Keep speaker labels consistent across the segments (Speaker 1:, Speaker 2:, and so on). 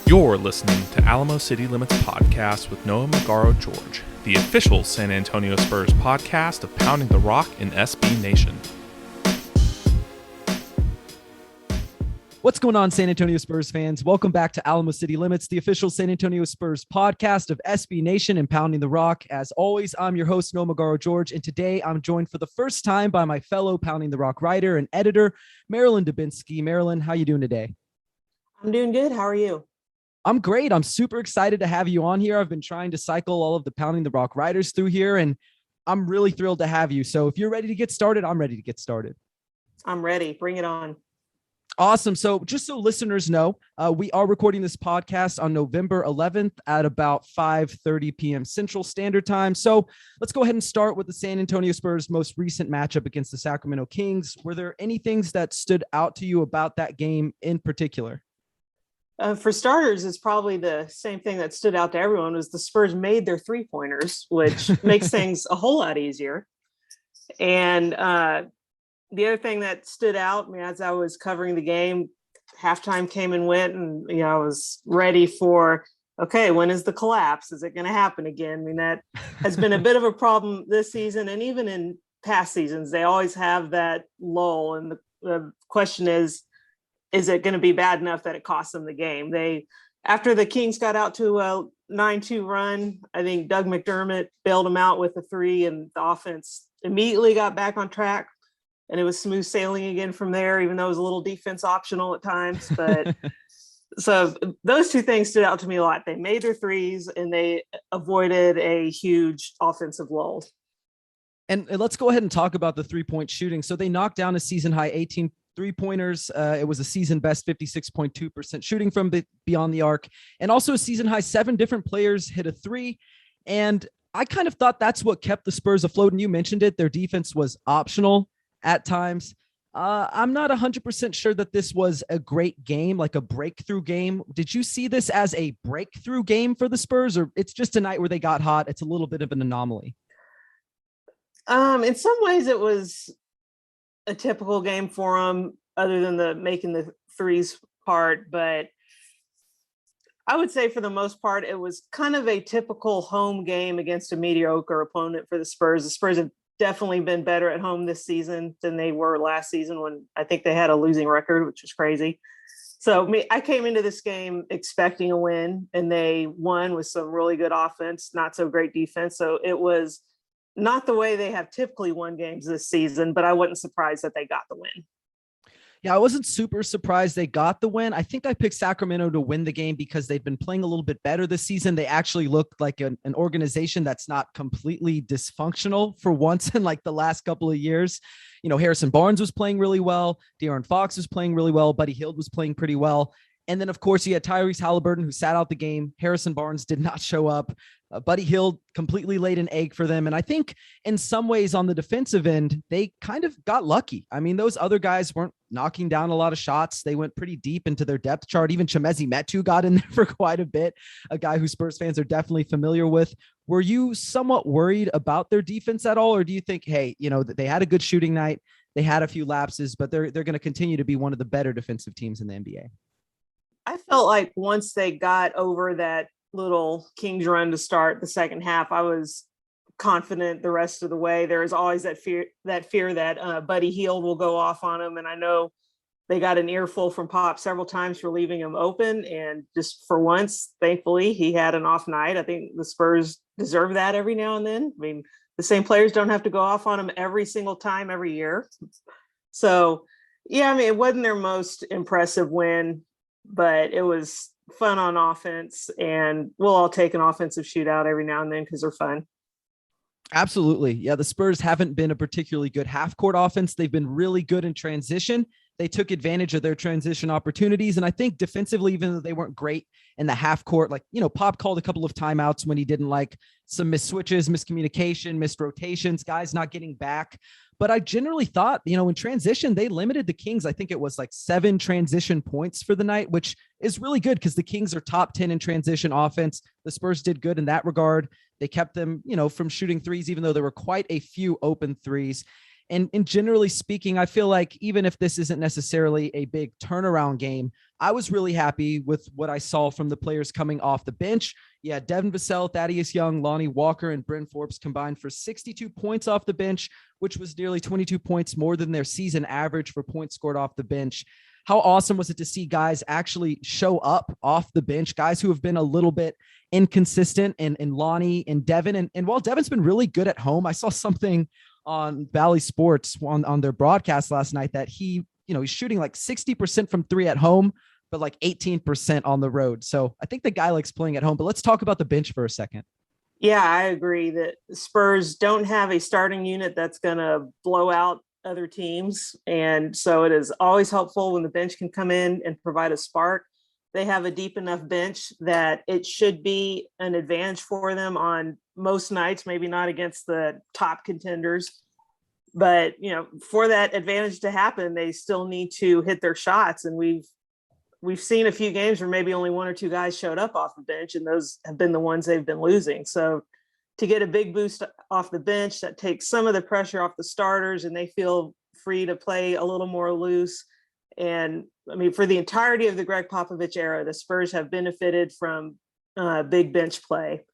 Speaker 1: You're listening to Alamo City Limits podcast with Noah Magaro-George, the official San Antonio Spurs podcast of Pounding the Rock in SB Nation.
Speaker 2: What's going on, San Antonio Spurs fans? Welcome back to Alamo City Limits, the official San Antonio Spurs podcast of SB Nation and Pounding the Rock. As always, I'm your host, Noah Magaro-George, and today I'm joined for the first time by my fellow Pounding the Rock writer and editor, Marilyn Dubinski. Marilyn, how you doing today?
Speaker 3: I'm doing good. How are you?
Speaker 2: I'm great. I'm super excited to have you on here. I've been trying to cycle all of the Pounding the Rock writers through here, and I'm really thrilled to have you. So if you're ready to get started, I'm ready to get started.
Speaker 3: I'm ready. Bring it on.
Speaker 2: Awesome. So just so listeners know, we are recording this podcast on November 11th at about 5:30 p.m. Central Standard Time. So let's go ahead and start with the San Antonio Spurs' most recent matchup against the Sacramento Kings. Were there any things that stood out to you about that game in particular?
Speaker 3: For starters, it's probably the same thing that stood out to everyone was the Spurs made their three-pointers, which makes things a whole lot easier. And the other thing that stood out, as I was covering the game, halftime came and went, and I was ready for, okay, when is the collapse? Is it going to happen again? That has been a bit of a problem this season, and even in past seasons, they always have that lull. And the question is it going to be bad enough that it costs them the game? After the Kings got out to a 9-2 run, I think Doug McDermott bailed them out with a three, and the offense immediately got back on track. And it was smooth sailing again from there, even though it was a little defense optional at times. But so those two things stood out to me a lot. They made their threes and they avoided a huge offensive lull.
Speaker 2: And let's go ahead and talk about the 3-point shooting. So they knocked down a season high 18 3-pointers. It was a season best 56.2% shooting from beyond the arc, and also a season high 7 different players hit a three. And I kind of thought that's what kept the Spurs afloat. And you mentioned it, their defense was optional at times. I'm not 100% sure that this was a great game, like a breakthrough game. Did you see this as a breakthrough game for the Spurs, or it's just a night where they got hot? It's a little bit of an anomaly.
Speaker 3: In some ways it was a typical game for them, other than the making the threes part. But I would say for the most part, it was kind of a typical home game against a mediocre opponent for the Spurs. The Spurs have definitely been better at home this season than they were last season, when I think they had a losing record, which was crazy. So I came into this game expecting a win, and they won with some really good offense, not so great defense. So it was not the way they have typically won games this season, but I wasn't surprised that they got the win.
Speaker 2: Yeah, I wasn't super surprised they got the win. I think I picked Sacramento to win the game because they'd been playing a little bit better this season. They actually looked like an organization that's not completely dysfunctional for once in like the last couple of years. Harrison Barnes was playing really well. De'Aaron Fox was playing really well. Buddy Hield was playing pretty well. And then, of course, you had Tyrese Halliburton, who sat out the game. Harrison Barnes did not show up. Buddy Hield completely laid an egg for them. And I think in some ways on the defensive end, they kind of got lucky. Those other guys weren't knocking down a lot of shots. They went pretty deep into their depth chart. Even Chimezie Metu got in there for quite a bit, a guy who Spurs fans are definitely familiar with. Were you somewhat worried about their defense at all? Or do you think, hey, they had a good shooting night, they had a few lapses, but they're going to continue to be one of the better defensive teams in the NBA?
Speaker 3: I felt like once they got over that little Kings run to start the second half, I was confident the rest of the way. There is always that fear that Buddy Hield will go off on him. And I know they got an earful from Pop several times for leaving him open. And just for once, thankfully, he had an off night. I think the Spurs deserve that every now and then. The same players don't have to go off on him every single time, every year. So, yeah, it wasn't their most impressive win, but it was fun on offense, and we'll all take an offensive shootout every now and then because they're fun.
Speaker 2: Absolutely. Yeah, the Spurs haven't been a particularly good half-court offense. They've been really good in transition. They took advantage of their transition opportunities, and I think defensively, even though they weren't great in the half-court, Pop called a couple of timeouts when he didn't like some missed switches, miscommunication, missed rotations, guys not getting back. But I generally thought, in transition, they limited the Kings. I think it was like 7 transition points for the night, which is really good because the Kings are top 10 in transition offense. The Spurs did good in that regard. They kept them, from shooting threes, even though there were quite a few open threes. And generally speaking, I feel like even if this isn't necessarily a big turnaround game, I was really happy with what I saw from the players coming off the bench. Yeah, Devin Vassell, Thaddeus Young, Lonnie Walker, and Bryn Forbes combined for 62 points off the bench, which was nearly 22 points more than their season average for points scored off the bench. How awesome was it to see guys actually show up off the bench, guys who have been a little bit inconsistent, and Lonnie and Devin. And while Devin's been really good at home, I saw something on Valley Sports on their broadcast last night that he's shooting like 60% from three at home, but like 18% on the road. So I think the guy likes playing at home. But let's talk about the bench for a second.
Speaker 3: Yeah, I agree that Spurs don't have a starting unit that's going to blow out other teams. And so it is always helpful when the bench can come in and provide a spark. They have a deep enough bench that it should be an advantage for them on most nights, maybe not against the top contenders. But, for that advantage to happen, they still need to hit their shots. And we've seen a few games where maybe only one or two guys showed up off the bench, and those have been the ones they've been losing. So to get a big boost off the bench, that takes some of the pressure off the starters, and they feel free to play a little more loose. And I mean, for the entirety of the Greg Popovich era, the Spurs have benefited from big bench play,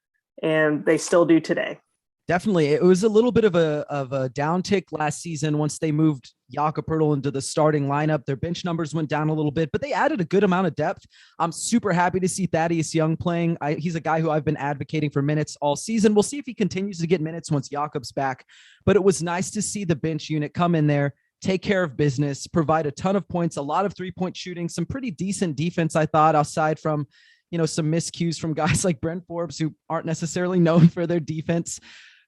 Speaker 3: and they still do today.
Speaker 2: Definitely. It was a little bit of a downtick last season once they moved Jakob Poeltl into the starting lineup. Their bench numbers went down a little bit, but they added a good amount of depth. I'm super happy to see Thaddeus Young playing. He's a guy who I've been advocating for minutes all season. We'll see if he continues to get minutes once Jakob's back, but it was nice to see the bench unit come in there, take care of business, provide a ton of points, a lot of three-point shooting, some pretty decent defense, I thought, aside from, some miscues from guys like Bryn Forbes who aren't necessarily known for their defense.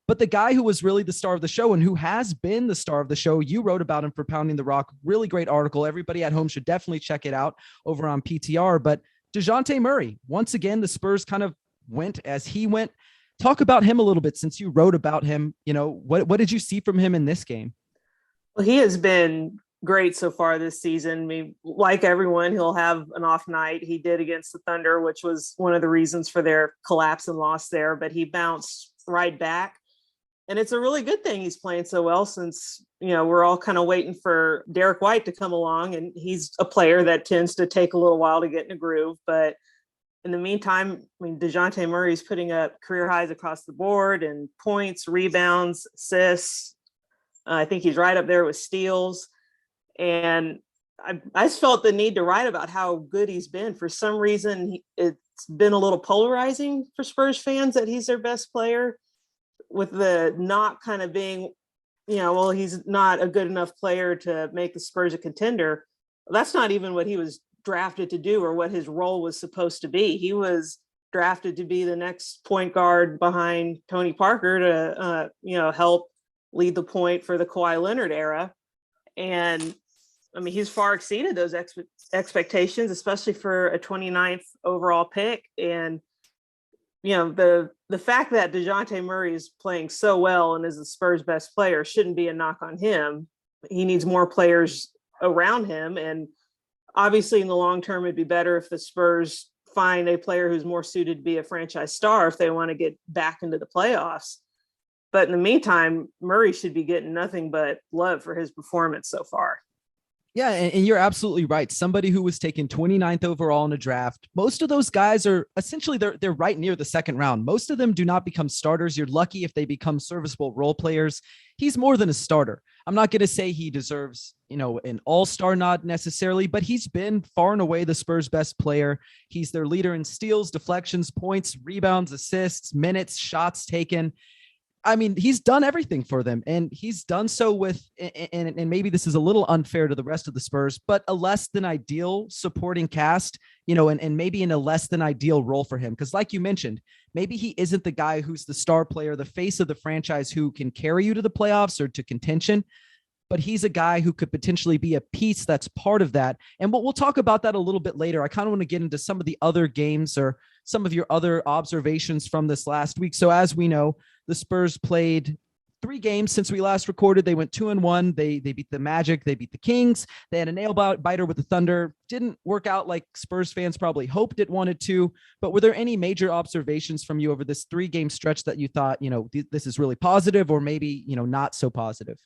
Speaker 2: But the guy who was really the star of the show and who has been the star of the show, you wrote about him for Pounding the Rock. Really great article. Everybody at home should definitely check it out over on PTR. But Dejante Murray, once again, the Spurs kind of went as he went. Talk about him a little bit since you wrote about him. What did you see from him in this game?
Speaker 3: Well, he has been great so far this season. I mean, like everyone, he'll have an off night. He did against the Thunder, which was one of the reasons for their collapse and loss there, but he bounced right back. And it's a really good thing he's playing so well since, we're all kind of waiting for Derrick White to come along. And he's a player that tends to take a little while to get in a groove. But in the meantime, Dejante Murray is putting up career highs across the board and points, rebounds, assists. I think he's right up there with steals. And I just felt the need to write about how good he's been. For some reason, it's been a little polarizing for Spurs fans that he's their best player, with the not kind of being, he's not a good enough player to make the Spurs a contender. That's not even what he was drafted to do or what his role was supposed to be. He was drafted to be the next point guard behind Tony Parker to, help lead the point for the Kawhi Leonard era. And he's far exceeded those expectations, especially for a 29th overall pick. And, the fact that Dejante Murray is playing so well and is the Spurs' best player shouldn't be a knock on him. He needs more players around him. And obviously in the long term, it'd be better if the Spurs find a player who's more suited to be a franchise star if they want to get back into the playoffs. But in the meantime, Murray should be getting nothing but love for his performance so far.
Speaker 2: Yeah, and you're absolutely right. Somebody who was taken 29th overall in a draft. Most of those guys are essentially they're right near the second round. Most of them do not become starters. You're lucky if they become serviceable role players. He's more than a starter. I'm not going to say he deserves, an all-star nod necessarily, but he's been far and away the Spurs' best player. He's their leader in steals, deflections, points, rebounds, assists, minutes, shots taken. He's done everything for them, and he's done so with, and maybe this is a little unfair to the rest of the Spurs, but a less than ideal supporting cast, and maybe in a less than ideal role for him. Because like you mentioned, maybe he isn't the guy who's the star player, the face of the franchise who can carry you to the playoffs or to contention, but he's a guy who could potentially be a piece that's part of that. And we'll talk about that a little bit later. I kind of want to get into some of the other games or some of your other observations from this last week. So as we know, the Spurs played 3 games since we last recorded. They went 2-1. They beat the Magic. They beat the Kings. They had a nail biter with the Thunder. Didn't work out like Spurs fans probably hoped it wanted to. But were there any major observations from you over this 3-game stretch that you thought, this is really positive or maybe, not so positive?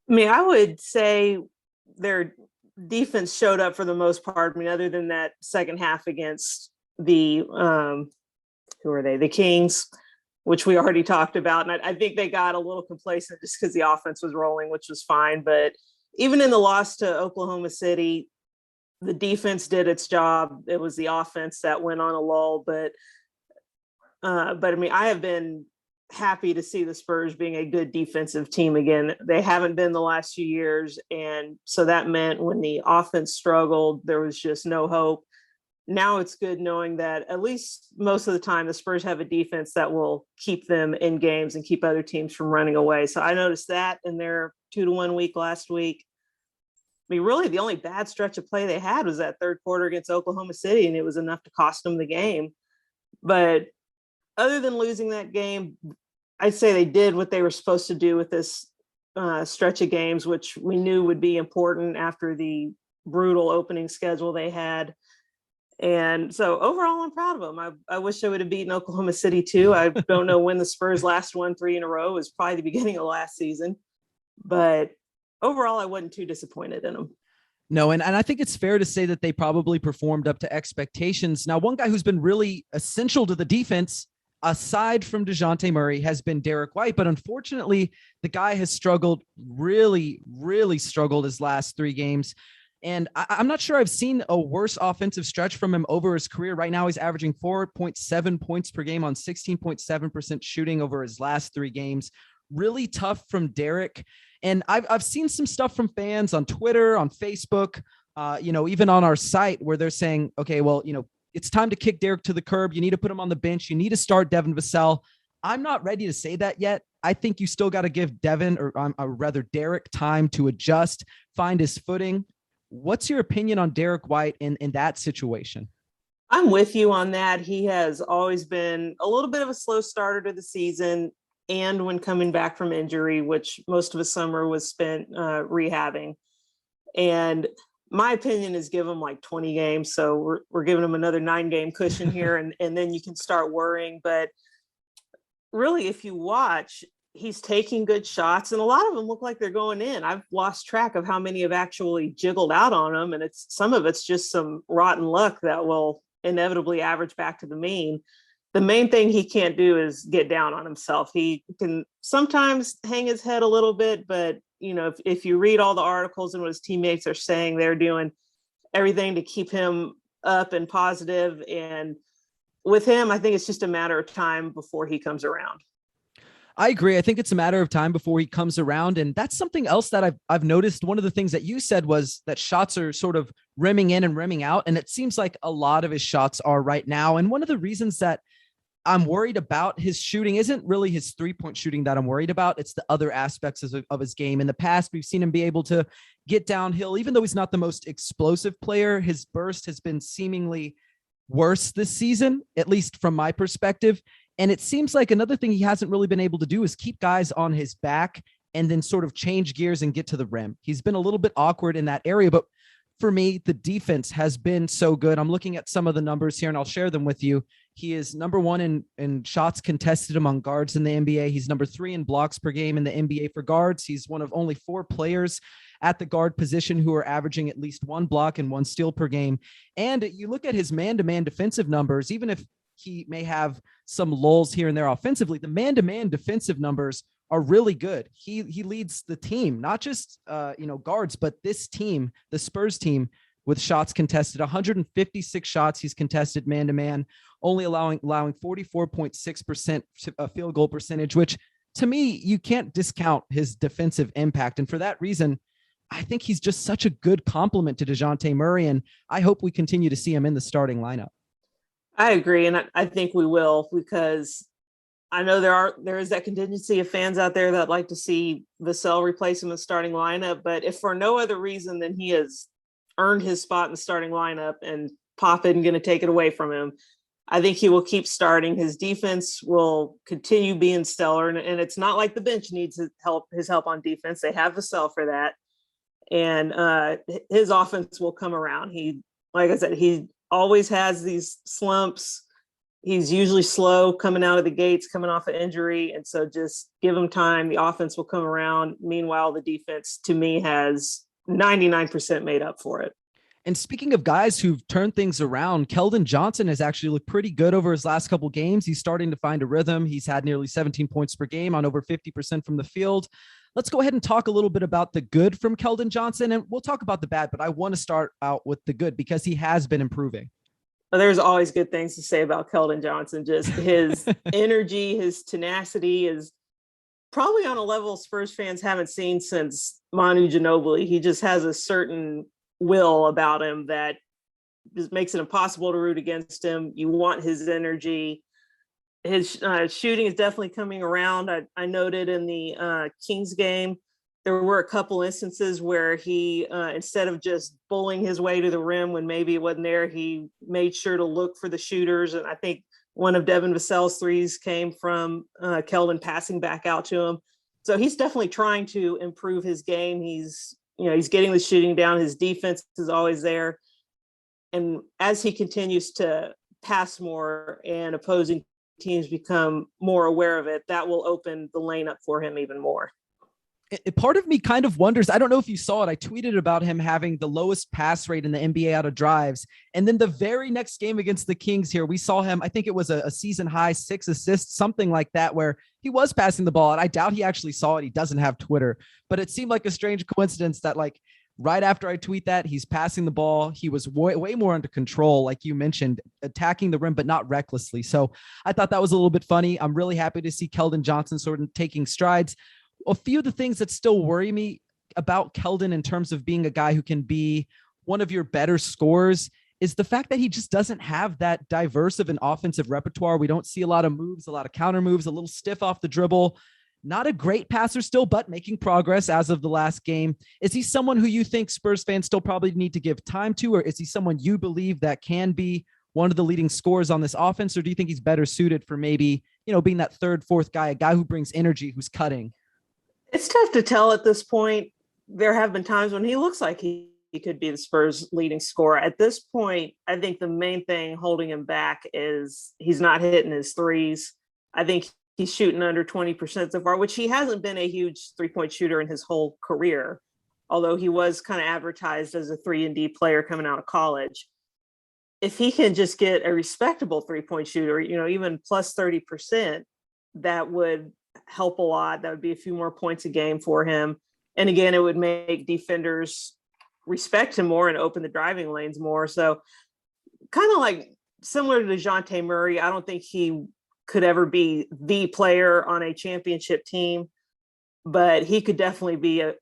Speaker 3: I mean, I would say their defense showed up for the most part. I mean, other than that second half against the who are they? The Kings, which we already talked about. And I think they got a little complacent just because the offense was rolling, which was fine. But even in the loss to Oklahoma City, the defense did its job. It was the offense that went on a lull. But I mean, I have been happy to see the Spurs being a good defensive team again. They haven't been the last few years. And so that meant when the offense struggled, there was just no hope. Now it's good knowing that at least most of the time the Spurs have a defense that will keep them in games and keep other teams from running away. So I noticed that in their 2-1 week last week. I mean, really the only bad stretch of play they had was that third quarter against Oklahoma City, and it was enough to cost them the game. But other than losing that game, I'd say they did what they were supposed to do with this stretch of games, which we knew would be important after the brutal opening schedule they had. And so overall, I'm proud of them. I wish I would have beaten Oklahoma City too. I don't know when the Spurs last won 3 in a row. It was probably the beginning of last season. But overall, I wasn't too disappointed in them.
Speaker 2: No, and I think it's fair to say that they probably performed up to expectations. Now, one guy who's been really essential to the defense, aside from Dejante Murray, has been Derrick White. But unfortunately, the guy has struggled, really, really struggled his last 3 games. And I'm not sure I've seen a worse offensive stretch from him over his career. Right now, he's averaging 4.7 points per game on 16.7% shooting over his last 3 games. Really tough from Derrick. And I've seen some stuff from fans on Twitter, on Facebook, even on our site where they're saying, okay, well, it's time to kick Derrick to the curb. You need to put him on the bench. You need to start Devin Vassell. I'm not ready to say that yet. I think you still got to give Devin, or rather Derrick, time to adjust, find his footing. What's your opinion on Derrick White in that situation?
Speaker 3: I'm with you on that. He has always been a little bit of a slow starter to the season, and when coming back from injury, which most of the summer was spent rehabbing. And my opinion is give him like 20 games. So we're giving him another 9-game cushion here, and then you can start worrying. But really, if you watch, he's taking good shots, and a lot of them look like they're going in. I've lost track of how many have actually jiggled out on him, and some of it's just some rotten luck that will inevitably average back to the mean. The main thing he can't do is get down on himself. He can sometimes hang his head a little bit, but if you read all the articles and what his teammates are saying, they're doing everything to keep him up and positive. And with him, I think it's just a matter of time before he comes around.
Speaker 2: I agree. I think it's a matter of time before he comes around. And that's something else that I've noticed. One of the things that you said was that shots are sort of rimming in and rimming out. And it seems like a lot of his shots are right now. And one of the reasons that I'm worried about his shooting isn't really his 3-point shooting that I'm worried about. It's the other aspects of his game. In the past, we've seen him be able to get downhill. Even though he's not the most explosive player, his burst has been seemingly worse this season, at least from my perspective. And it seems like another thing he hasn't really been able to do is keep guys on his back and then sort of change gears and get to the rim. He's been a little bit awkward in that area, but for me, the defense has been so good. I'm looking at some of the numbers here and I'll share them with you. He is number 1 in shots contested among guards in the NBA. He's number 3 in blocks per game in the NBA for guards. He's one of only 4 players at the guard position who are averaging at least 1 block and 1 steal per game. And you look at his man-to-man defensive numbers, even if he may have some lulls here and there offensively, the man-to-man defensive numbers are really good. He leads the team, not just guards, but this team, the Spurs team, with shots contested. 156 shots he's contested man-to-man, only allowing 44.6% field goal percentage, which to me, you can't discount his defensive impact. And for that reason, I think he's just such a good complement to Dejante Murray, and I hope we continue to see him in the starting lineup.
Speaker 3: I agree, and I think we will, because I know there is that contingency of fans out there that like to see Vassell replace him in the starting lineup, but if for no other reason than he has earned his spot in the starting lineup and Pop isn't going to take it away from him, I think he will keep starting. His defense will continue being stellar, and it's not like the bench needs his help on defense. They have Vassell for that, and his offense will come around. Like I said, he always has these slumps. He's usually slow coming out of the gates, coming off an injury. And so just give him time. The offense will come around. Meanwhile, the defense, to me, has 99% made up for it.
Speaker 2: And speaking of guys who've turned things around, Kelvin Johnson has actually looked pretty good over his last couple games. He's starting to find a rhythm. He's had nearly 17 points per game on over 50% from the field. Let's go ahead and talk a little bit about the good from Kelvin Johnson, and we'll talk about the bad, but I want to start out with the good because he has been improving.
Speaker 3: Well, there's always good things to say about Kelvin Johnson. Just his energy, his tenacity is probably on a level Spurs fans haven't seen since Manu Ginobili. He just has a certain will about him that just makes it impossible to root against him. You want his energy. His shooting is definitely coming around. I noted in the Kings game, there were a couple instances where he, instead of just bullying his way to the rim when maybe it wasn't there, he made sure to look for the shooters. And I think one of Devin Vassell's threes came from Kelvin passing back out to him. So he's definitely trying to improve his game. He's getting the shooting down. His defense is always there. And as he continues to pass more and opposing teams become more aware of it, that will open the lane up for him even more.
Speaker 2: Part of me kind of wonders, I don't know if you saw it. I tweeted about him having the lowest pass rate in the NBA out of drives. And then the very next game against the Kings here, we saw him, I think it was a season high 6 assists, something like that, where he was passing the ball. And I doubt he actually saw it. He doesn't have Twitter, but it seemed like a strange coincidence that like right after I tweet that, he's passing the ball. He was way more under control, like you mentioned, attacking the rim, but not recklessly. So I thought that was a little bit funny. I'm really happy to see Kelvin Johnson sort of taking strides. A few of the things that still worry me about Kelvin in terms of being a guy who can be one of your better scorers is the fact that he just doesn't have that diverse of an offensive repertoire. We don't see a lot of moves, a lot of counter moves, a little stiff off the dribble. Not a great passer still, but making progress as of the last game. Is he someone who you think Spurs fans still probably need to give time to, or is he someone you believe that can be one of the leading scorers on this offense? Or do you think he's better suited for maybe, being that third, fourth guy, a guy who brings energy, who's cutting?
Speaker 3: It's tough to tell at this point. There have been times when he looks like he could be the Spurs leading scorer. At this point, I think the main thing holding him back is he's not hitting his threes. I think he's shooting under 20% so far, which he hasn't been a huge three-point shooter in his whole career, although he was kind of advertised as a 3-and-D player coming out of college. If he can just get a respectable three-point shooter, even plus 30%, that would help a lot. That would be a few more points a game for him. And again, it would make defenders respect him more and open the driving lanes more. So kind of like similar to Dejante Murray, I don't think he could ever be the player on a championship team, but he could definitely be a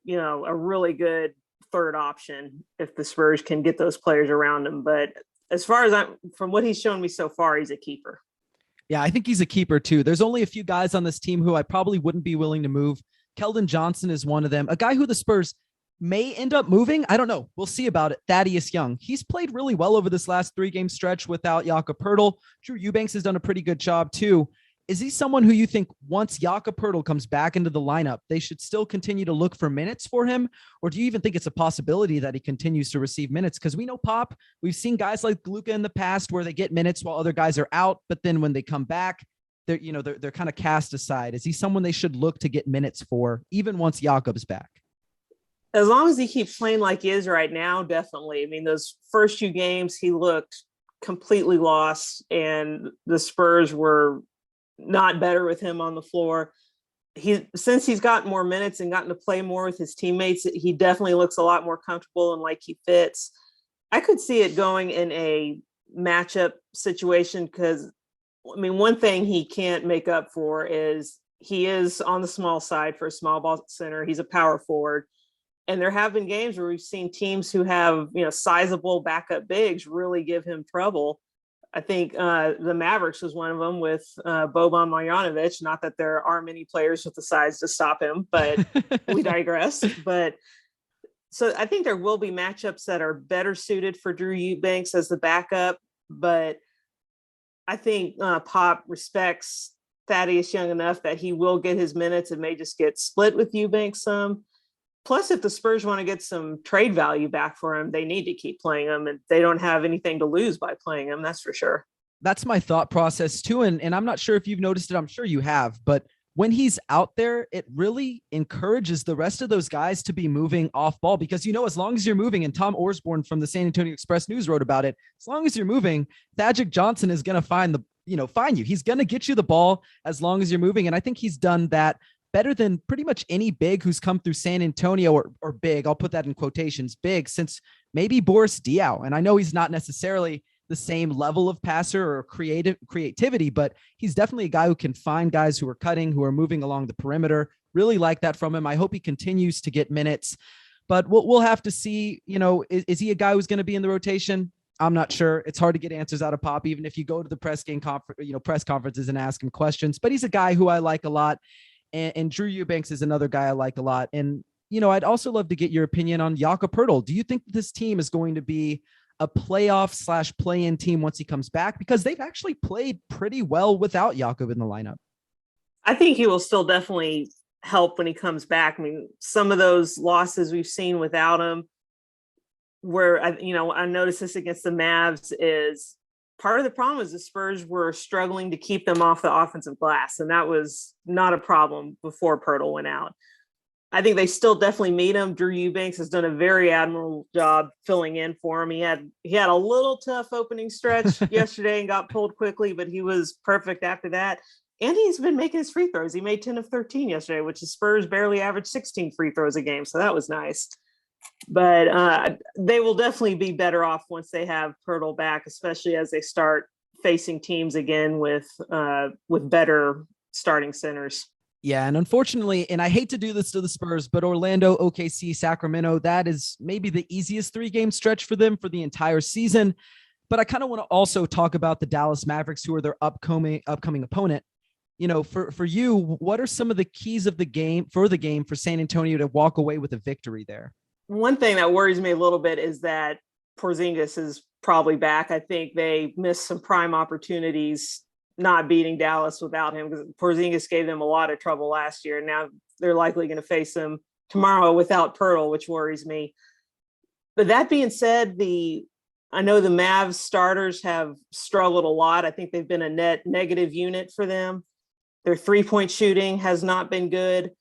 Speaker 3: really good third option if the Spurs can get those players around him. But as far as from what he's shown me so far, he's a keeper.
Speaker 2: Yeah, I think he's a keeper too. There's only a few guys on this team who I probably wouldn't be willing to move. Kelvin Johnson is one of them, a guy who the Spurs may end up moving. I don't know. We'll see about it. Thaddeus Young. He's played really well over this last 3-game stretch without Jakob Poeltl. Drew Eubanks has done a pretty good job too. Is he someone who you think once Jakob Poeltl comes back into the lineup, they should still continue to look for minutes for him? Or do you even think it's a possibility that he continues to receive minutes? Because we know Pop, we've seen guys like Luka in the past where they get minutes while other guys are out, but then when they come back, they're kind of cast aside. Is he someone they should look to get minutes for, even once Jakob's back?
Speaker 3: As long as he keeps playing like he is right now, definitely. I mean, those first few games, he looked completely lost, and the Spurs were not better with him on the floor. Since he's gotten more minutes and gotten to play more with his teammates, he definitely looks a lot more comfortable and like he fits. I could see it going in a matchup situation because, one thing he can't make up for is he is on the small side for a small ball center. He's a power forward. And there have been games where we've seen teams who have, sizable backup bigs really give him trouble. I think the Mavericks was one of them with Boban Marjanovic. Not that there are many players with the size to stop him, but we digress. But so I think there will be matchups that are better suited for Drew Eubanks as the backup. But I think Pop respects Thaddeus Young enough that he will get his minutes and may just get split with Eubanks some. Plus, if the Spurs want to get some trade value back for him, they need to keep playing him, and they don't have anything to lose by playing him. That's for sure.
Speaker 2: That's my thought process too. And I'm not sure if you've noticed it. I'm sure you have, but when he's out there, it really encourages the rest of those guys to be moving off ball because, as long as you're moving, and Tom Orsborn from the San Antonio Express News wrote about it, as long as you're moving, Thaddeus Johnson is going to find you. He's going to get you the ball as long as you're moving. And I think he's done that better than pretty much any big who's come through San Antonio or big. I'll put that in quotations, big, since maybe Boris Diaw. And I know he's not necessarily the same level of passer or creativity, but he's definitely a guy who can find guys who are cutting, who are moving along the perimeter. Really like that from him. I hope he continues to get minutes, but we'll have to see, is he a guy who's going to be in the rotation? I'm not sure. It's hard to get answers out of Pop, even if you go to the press conferences and ask him questions, but he's a guy who I like a lot. And Drew Eubanks is another guy I like a lot. And, I'd also love to get your opinion on Jakob Poeltl. Do you think this team is going to be a playoff / play-in team once he comes back? Because they've actually played pretty well without Jakob in the lineup.
Speaker 3: I think he will still definitely help when he comes back. I mean, some of those losses we've seen without him, where I noticed this against the Mavs, is part of the problem is the Spurs were struggling to keep them off the offensive glass, and that was not a problem before Poeltl went out. I think they still definitely meet him. Drew Eubanks has done a very admirable job filling in for him. He had a little tough opening stretch yesterday and got pulled quickly, but he was perfect after that. And he's been making his free throws. He made 10 of 13 yesterday, which is Spurs barely average 16 free throws a game. So that was nice. But they will definitely be better off once they have Poeltl back, especially as they start facing teams again with better starting centers.
Speaker 2: Yeah, and unfortunately, and I hate to do this to the Spurs, but Orlando, OKC, Sacramento, that is maybe the easiest 3-game stretch for them for the entire season. But I kind of want to also talk about the Dallas Mavericks, who are their upcoming opponent. For you, what are some of the keys of the game for San Antonio to walk away with a victory there?
Speaker 3: One thing that worries me a little bit is that Porzingis is probably back. I think they missed some prime opportunities not beating Dallas without him, because Porzingis gave them a lot of trouble last year. Now they're likely going to face him tomorrow without Poeltl, which worries me. But that being said, I know the Mavs starters have struggled a lot. I think they've been a net negative unit for them. Their 3-point shooting has not been good.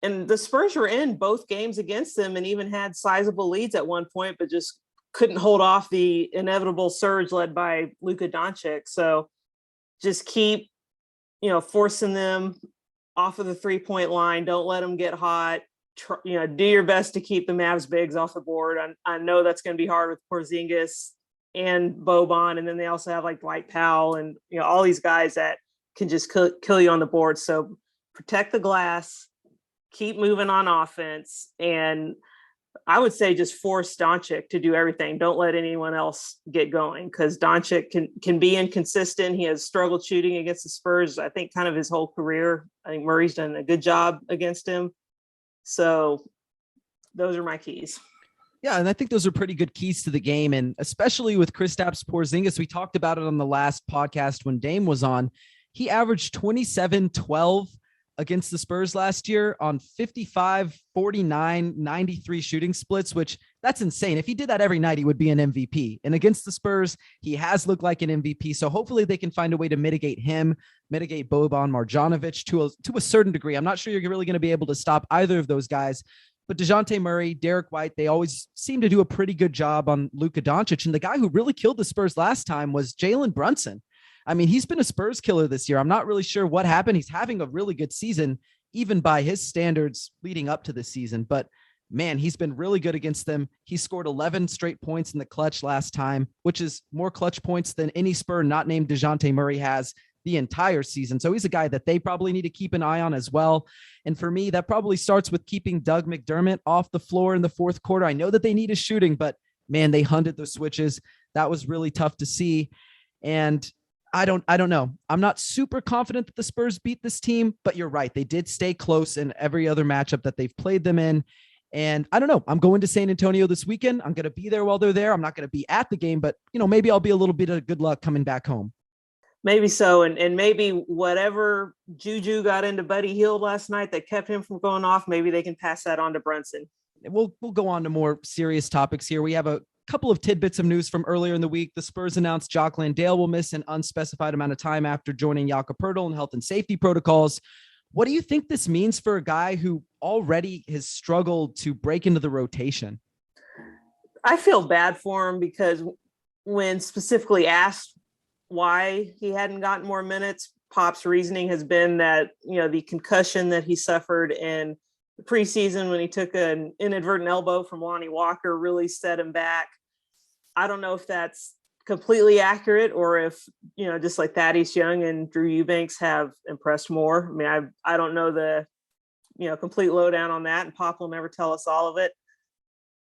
Speaker 3: And the Spurs were in both games against them and even had sizable leads at one point, but just couldn't hold off the inevitable surge led by Luka Doncic. So just keep, forcing them off of the 3-point line. Don't let them get hot. Do your best to keep the Mavs bigs off the board. I know that's going to be hard with Porzingis and Boban. And then they also have like Dwight Powell and, all these guys that can just kill you on the board. So protect the glass, keep moving on offense. And I would say just force Doncic to do everything. Don't let anyone else get going, because Doncic can be inconsistent. He has struggled shooting against the Spurs, I think, kind of his whole career. I think Murray's done a good job against him. So those are my keys.
Speaker 2: Yeah, and I think those are pretty good keys to the game, and especially with Kristaps Porzingis. We talked about it on the last podcast when Dame was on. He averaged 27-12 against the Spurs last year on 55, 49, 93 shooting splits, which that's insane. If he did that every night, he would be an MVP. And against the Spurs, he has looked like an MVP. So hopefully they can find a way to mitigate Boban Marjanovic to a certain degree. I'm not sure you're really going to be able to stop either of those guys, but Dejante Murray, Derrick White, they always seem to do a pretty good job on Luka Doncic. And the guy who really killed the Spurs last time was Jalen Brunson. I mean, he's been a Spurs killer this year. I'm not really sure what happened. He's having a really good season, even by his standards leading up to this season. But man, he's been really good against them. He scored 11 straight points in the clutch last time, which is more clutch points than any Spur not named Dejante Murray has the entire season. So he's a guy that they probably need to keep an eye on as well. And for me, that probably starts with keeping Doug McDermott off the floor in the fourth quarter. I know that they need his shooting, but man, they hunted those switches. That was really tough to see. And I don't know. I'm not super confident that the Spurs beat this team, but you're right. They did stay close in every other matchup that they've played them in. And I don't know. I'm going to San Antonio this weekend. I'm going to be there while they're there. I'm not going to be at the game, but maybe I'll be a little bit of good luck coming back home.
Speaker 3: Maybe so. And maybe whatever juju got into Buddy Hield last night that kept him from going off, maybe they can pass that on to Brunson.
Speaker 2: We'll go on to more serious topics here. We have a couple of tidbits of news from earlier in the week. The Spurs announced Jock Landale will miss an unspecified amount of time after joining Jakob Poeltl in health and safety protocols. What do you think this means for a guy who already has struggled to break into the rotation?
Speaker 3: I feel bad for him because when specifically asked why he hadn't gotten more minutes, Pop's reasoning has been that, the concussion that he suffered in the preseason when he took an inadvertent elbow from Lonnie Walker really set him back. I don't know if that's completely accurate or if, just like Thaddeus Young and Drew Eubanks have impressed more. I mean, I don't know the, complete lowdown on that, and Pop will never tell us all of it.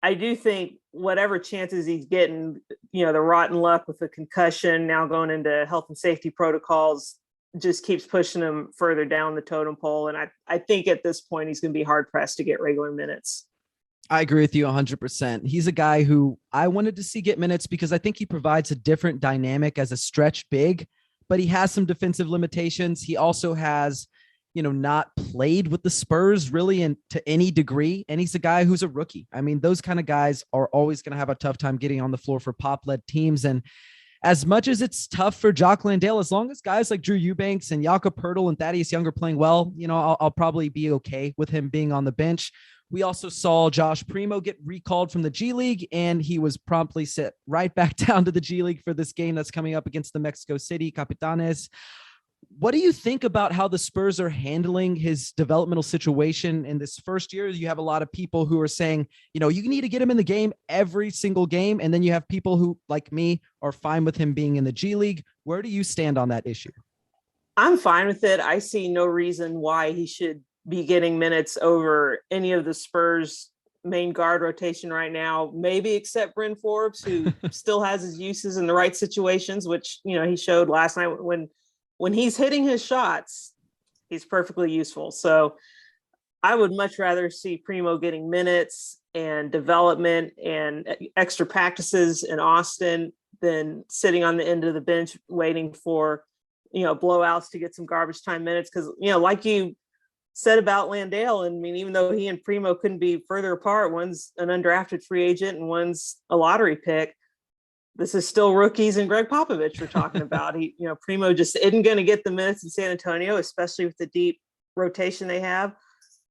Speaker 3: I do think whatever chances he's getting, the rotten luck with the concussion, now going into health and safety protocols, just keeps pushing him further down the totem pole. And I think at this point, he's going to be hard pressed to get regular minutes.
Speaker 2: I agree with you 100%. He's a guy who I wanted to see get minutes because I think he provides a different dynamic as a stretch big, but he has some defensive limitations. He also has, not played with the Spurs really to any degree. And he's a guy who's a rookie. I mean, those kind of guys are always going to have a tough time getting on the floor for Pop-led teams. And as much as it's tough for Jock Landale, as long as guys like Drew Eubanks and Jakob Poeltl and Thaddeus Young are playing well, I'll probably be okay with him being on the bench. We also saw Josh Primo get recalled from the G League, and he was promptly sent right back down to the G League for this game that's coming up against the Mexico City Capitanes. What do you think about how the Spurs are handling his developmental situation in this first year? You have a lot of people who are saying, you need to get him in the game every single game. And then you have people who, like me, are fine with him being in the G League. Where do you stand on that issue?
Speaker 3: I'm fine with it. I see no reason why he should be getting minutes over any of the Spurs main guard rotation right now, maybe except Bryn Forbes, who still has his uses in the right situations, which, he showed last night when he's hitting his shots, he's perfectly useful. So I would much rather see Primo getting minutes and development and extra practices in Austin than sitting on the end of the bench waiting for, blowouts to get some garbage time minutes. Because, like you said about Landale, and I mean, even though he and Primo couldn't be further apart, one's an undrafted free agent and one's a lottery pick. This is still rookies and Greg Popovich we're talking about. Primo just isn't going to get the minutes in San Antonio, especially with the deep rotation they have.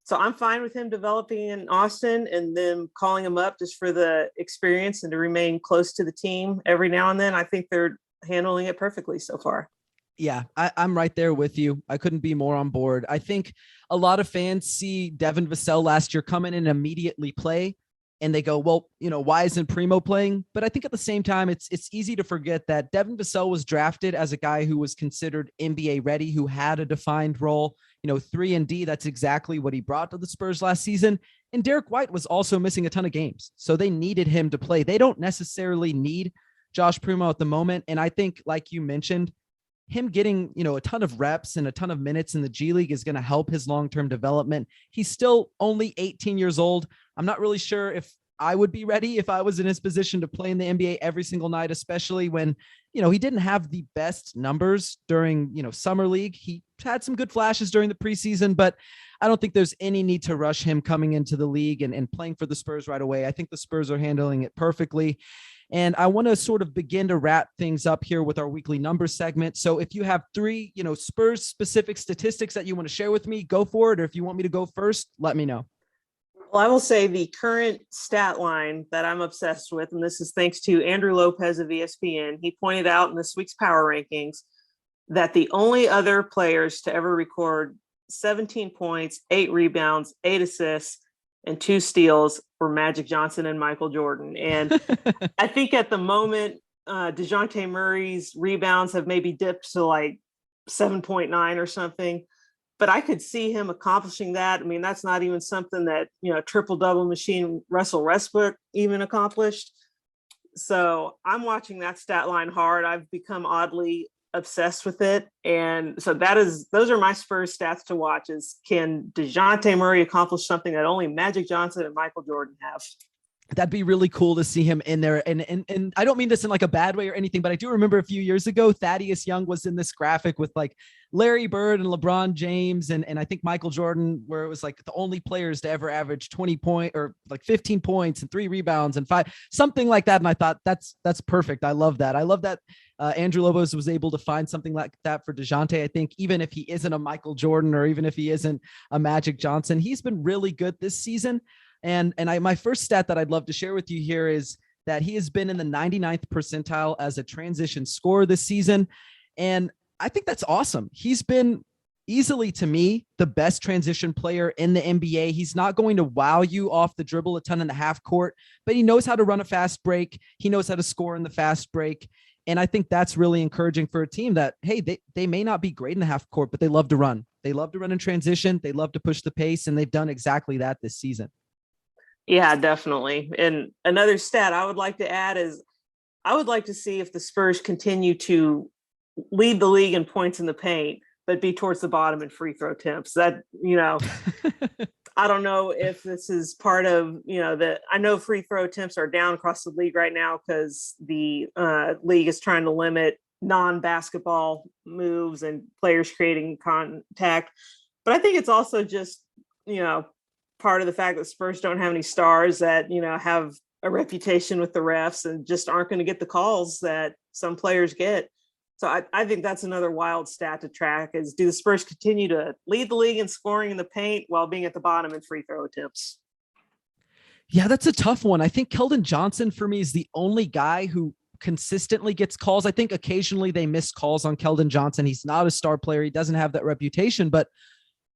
Speaker 3: So I'm fine with him developing in Austin and then calling him up just for the experience and to remain close to the team every now and then. I think they're handling it perfectly so far.
Speaker 2: Yeah, I'm right there with you. I couldn't be more on board. I think a lot of fans see Devin Vassell last year come in and immediately play, and they go, well, why isn't Primo playing? But I think at the same time, it's easy to forget that Devin Vassell was drafted as a guy who was considered NBA ready, who had a defined role, 3-and-D. That's exactly what he brought to the Spurs last season. And Derrick White was also missing a ton of games, so they needed him to play. They don't necessarily need Josh Primo at the moment. And I think, like you mentioned, him getting, a ton of reps and a ton of minutes in the G League is going to help his long-term development. He's still only 18 years old. I'm not really sure if I would be ready if I was in his position to play in the NBA every single night, especially when, he didn't have the best numbers during, summer league. He had some good flashes during the preseason, but I don't think there's any need to rush him coming into the league and playing for the Spurs right away. I think the Spurs are handling it perfectly. And I want to sort of begin to wrap things up here with our weekly numbers segment. So if you have 3, Spurs specific statistics that you want to share with me, go for it. Or if you want me to go first, let me know.
Speaker 3: Well, I will say the current stat line that I'm obsessed with, and this is thanks to Andrew Lopez of ESPN. He pointed out in this week's power rankings that the only other players to ever record 17 points, 8 rebounds, 8 assists, and 2 steals were Magic Johnson and Michael Jordan. And I think at the moment, Dejante Murray's rebounds have maybe dipped to like 7.9 or something, but I could see him accomplishing that. I mean, that's not even something that, triple-double machine Russell Westbrook even accomplished. So I'm watching that stat line hard. I've become oddly obsessed with it. And so those are my Spurs stats to watch is, can Dejante Murray accomplish something that only Magic Johnson and Michael Jordan have?
Speaker 2: That'd be really cool to see him in there. And I don't mean this in like a bad way or anything, but I do remember a few years ago, Thaddeus Young was in this graphic with like Larry Bird and LeBron James and I think Michael Jordan, where it was like the only players to ever average 20 point or like 15 points and 3 rebounds and 5, something like that. And I thought that's perfect. I love that. I love that Andrew Lobos was able to find something like that for Dejante. I think even if he isn't a Michael Jordan or even if he isn't a Magic Johnson, he's been really good this season. And my first stat that I'd love to share with you here is that he has been in the 99th percentile as a transition scorer this season. And I think that's awesome. He's been easily, to me, the best transition player in the NBA. He's not going to wow you off the dribble a ton in the half court, but he knows how to run a fast break. He knows how to score in the fast break. And I think that's really encouraging for a team that, hey, they may not be great in the half court, but they love to run. They love to run in transition. They love to push the pace, and they've done exactly that this season.
Speaker 3: Yeah, definitely. And another stat I would like to add is I would like to see if the Spurs continue to lead the league in points in the paint, but be towards the bottom in free throw attempts. That, I don't know if this is part of, I know free throw attempts are down across the league right now because the league is trying to limit non-basketball moves and players creating contact. But I think it's also just, part of the fact that Spurs don't have any stars that, have a reputation with the refs and just aren't going to get the calls that some players get. So I think that's another wild stat to track is, do the Spurs continue to lead the league in scoring in the paint while being at the bottom in free throw attempts?
Speaker 2: Yeah, that's a tough one. I think Kelvin Johnson for me is the only guy who consistently gets calls. I think occasionally they miss calls on Kelvin Johnson. He's not a star player. He doesn't have that reputation, but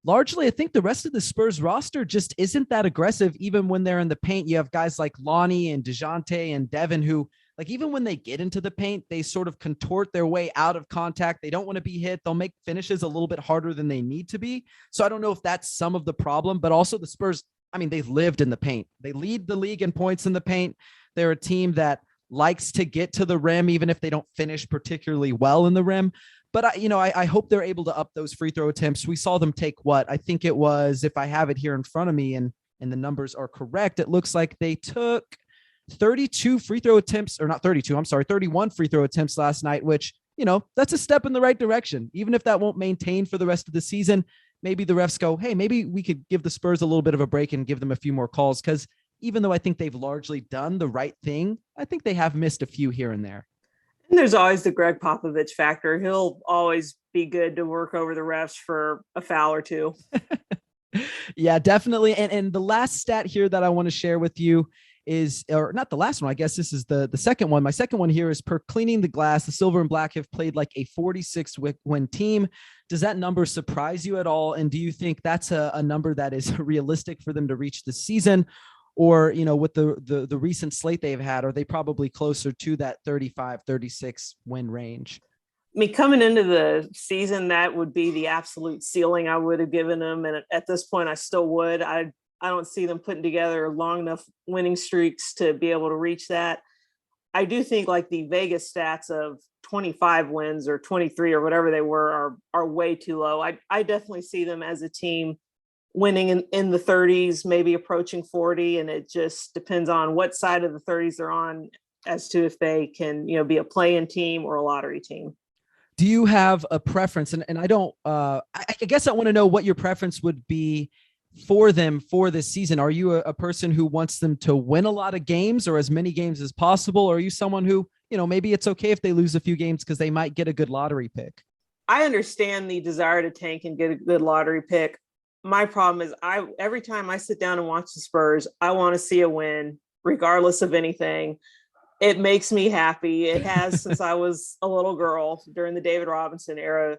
Speaker 2: largely, I think the rest of the Spurs roster just isn't that aggressive. Even when they're in the paint, you have guys like Lonnie and Dejante and Devin who, like, even when they get into the paint, they sort of contort their way out of contact. They don't want to be hit. They'll make finishes a little bit harder than they need to be. So I don't know if that's some of the problem, but also the Spurs, they've lived in the paint. They lead the league in points in the paint. They're a team that likes to get to the rim, even if they don't finish particularly well in the rim. But I hope they're able to up those free throw attempts. We saw them take what I think it was, if I have it here in front of me and the numbers are correct, it looks like they took 32 free throw attempts, or not 32, I'm sorry, 31 free throw attempts last night, which, that's a step in the right direction. Even if that won't maintain for the rest of the season, maybe the refs go, hey, maybe we could give the Spurs a little bit of a break and give them a few more calls. Because even though I think they've largely done the right thing, I think they have missed a few here and there.
Speaker 3: And there's always the Greg Popovich factor. He'll always be good to work over the refs for a foul or two.
Speaker 2: Yeah, definitely. And the last stat here that I want to share with you is, or not the last one, I guess this is the second one. My second one here is per cleaning the glass. The Silver and Black have played like a 46 win team. Does that number surprise you at all? And do you think that's a number that is realistic for them to reach this season? Or, with the recent slate they've had, are they probably closer to that 35, 36 win range?
Speaker 3: Coming into the season, that would be the absolute ceiling I would have given them. And at this point, I still would. I don't see them putting together long enough winning streaks to be able to reach that. I do think like the Vegas stats of 25 wins or 23 or whatever they were are way too low. I definitely see them as a team winning in the 30s, maybe approaching 40. And it just depends on what side of the 30s they're on as to if they can, be a play-in team or a lottery team.
Speaker 2: Do you have a preference? And I don't, I guess I want to know what your preference would be for them for this season. Are you a person who wants them to win a lot of games or as many games as possible? Or are you someone who, maybe it's okay if they lose a few games because they might get a good lottery pick?
Speaker 3: I understand the desire to tank and get a good lottery pick. My problem is every time I sit down and watch the Spurs, I want to see a win regardless of anything. It makes me happy. It has since I was a little girl during the David Robinson era.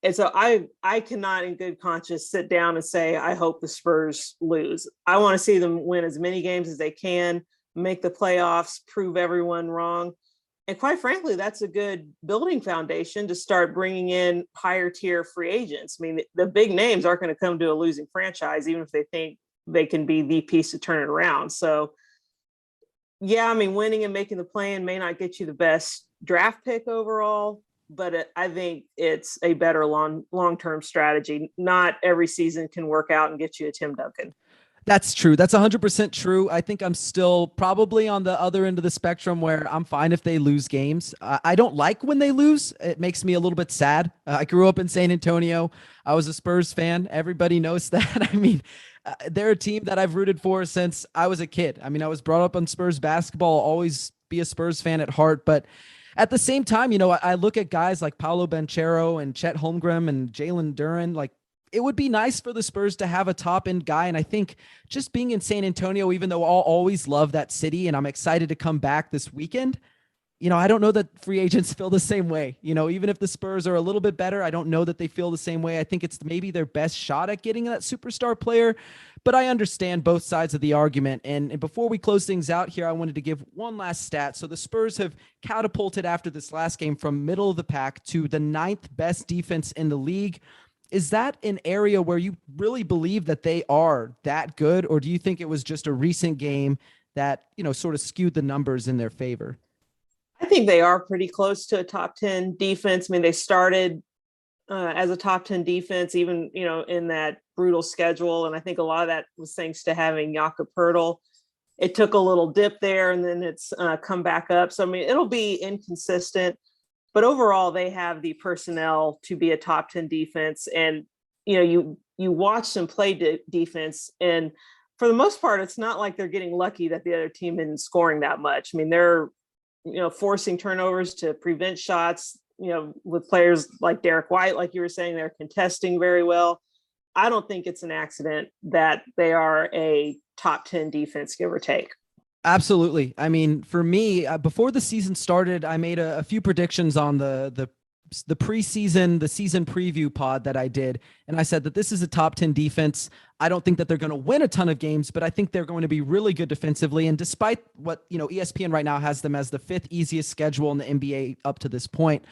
Speaker 3: And so I cannot in good conscience sit down and say, I hope the Spurs lose. I want to see them win as many games as they can, make the playoffs, prove everyone wrong. And quite frankly, that's a good building foundation to start bringing in higher tier free agents. The big names aren't going to come to a losing franchise, even if they think they can be the piece to turn it around. So, yeah, winning and making the play-in may not get you the best draft pick overall, but I think it's a better long-term strategy. Not every season can work out and get you a Tim Duncan.
Speaker 2: That's true. That's 100% true. I think I'm still probably on the other end of the spectrum where I'm fine if they lose games. I don't like when they lose. It makes me a little bit sad. I grew up in San Antonio. I was a Spurs fan. Everybody knows that. I mean, they're a team that I've rooted for since I was a kid. I mean, I was brought up on Spurs basketball, I'll always be a Spurs fan at heart. But at the same time, I look at guys like Paolo Banchero and Chet Holmgren and Jalen Duren, like, it would be nice for the Spurs to have a top end guy. And I think just being in San Antonio, even though I'll always love that city and I'm excited to come back this weekend, I don't know that free agents feel the same way. Even if the Spurs are a little bit better, I don't know that they feel the same way. I think it's maybe their best shot at getting that superstar player, but I understand both sides of the argument. And before we close things out here, I wanted to give one last stat. So the Spurs have catapulted after this last game from middle of the pack to the 9th best defense in the league. Is that an area where you really believe that they are that good, or do you think it was just a recent game that, sort of skewed the numbers in their favor?
Speaker 3: I think they are pretty close to a top 10 defense. I mean, they started as a top 10 defense, even, in that brutal schedule. And I think a lot of that was thanks to having Jakob Poeltl. It took a little dip there and then it's come back up. So, I mean, it'll be inconsistent. But overall, they have the personnel to be a top 10 defense. And, you watch them play defense. And for the most part, it's not like they're getting lucky that the other team isn't scoring that much. I mean, they're, forcing turnovers to prevent shots, with players like Derrick White, like you were saying, they're contesting very well. I don't think it's an accident that they are a top 10 defense, give or take.
Speaker 2: Absolutely. I mean, for me, before the season started, I made a few predictions on the preseason, the season preview pod that I did. And I said that this is a top 10 defense. I don't think that they're going to win a ton of games, but I think they're going to be really good defensively. And despite what, ESPN right now has them as the 5th easiest schedule in the NBA up to this point,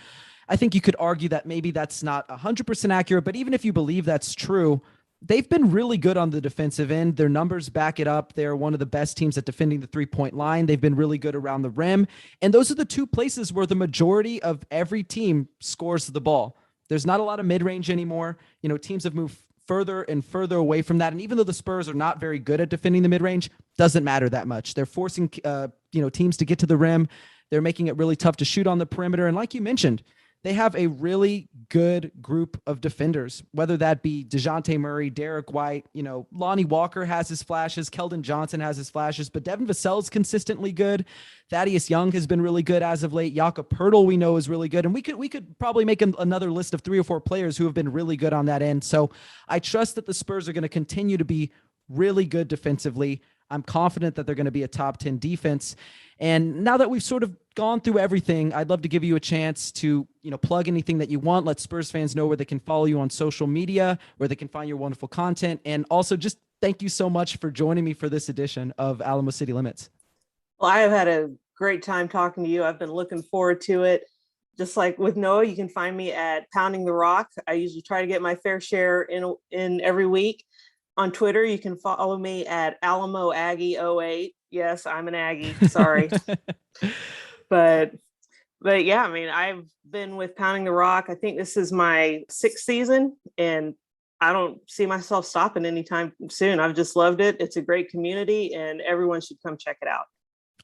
Speaker 2: I think you could argue that maybe that's not 100% accurate, but even if you believe that's true, they've been really good on the defensive end. Their numbers back it up. They're one of the best teams at defending the 3-point line. They've been really good around the rim. And those are the two places where the majority of every team scores the ball. There's not a lot of mid-range anymore. Teams have moved further and further away from that. And even though the Spurs are not very good at defending the mid-range, doesn't matter that much. They're forcing, teams to get to the rim. They're making it really tough to shoot on the perimeter. And like you mentioned, they have a really good group of defenders, whether that be Dejante Murray, Derrick White, Lonnie Walker has his flashes, Kelvin Johnson has his flashes, but Devin Vassell is consistently good. Thaddeus Young has been really good as of late. Jakob Poeltl we know is really good. And we could probably make another list of 3 or 4 players who have been really good on that end. So I trust that the Spurs are going to continue to be really good defensively. I'm confident that they're going to be a top 10 defense. And now that we've sort of gone through everything, I'd love to give you a chance to, plug anything that you want. Let Spurs fans know where they can follow you on social media, where they can find your wonderful content. And also just thank you so much for joining me for this edition of Alamo City Limits.
Speaker 3: Well, I have had a great time talking to you. I've been looking forward to it. Just like with Noah, you can find me at Pounding the Rock. I usually try to get my fair share in every week. On Twitter, you can follow me at Alamo Aggie 08. Yes, I'm an Aggie. Sorry. But yeah, I mean, I've been with Pounding the Rock. I think this is my 6th season, and I don't see myself stopping anytime soon. I've just loved it. It's a great community, and everyone should come check it out.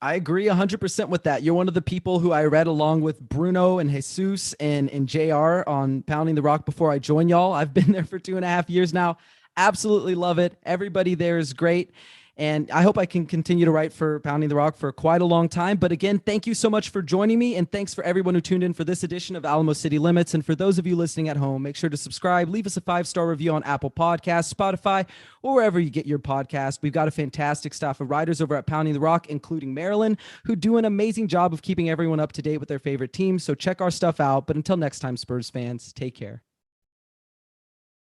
Speaker 2: I agree 100% with that. You're one of the people who I read along with Bruno and Jesus and JR on Pounding the Rock before I joined y'all. I've been there for 2.5 years now. Absolutely love it. Everybody there is great. And I hope I can continue to write for Pounding the Rock for quite a long time. But again, thank you so much for joining me. And thanks for everyone who tuned in for this edition of Alamo City Limits. And for those of you listening at home, make sure to subscribe, leave us a 5-star review on Apple Podcasts, Spotify, or wherever you get your podcast. We've got a fantastic staff of writers over at Pounding the Rock, including Marilyn, who do an amazing job of keeping everyone up to date with their favorite teams. So check our stuff out. But until next time, Spurs fans, take care.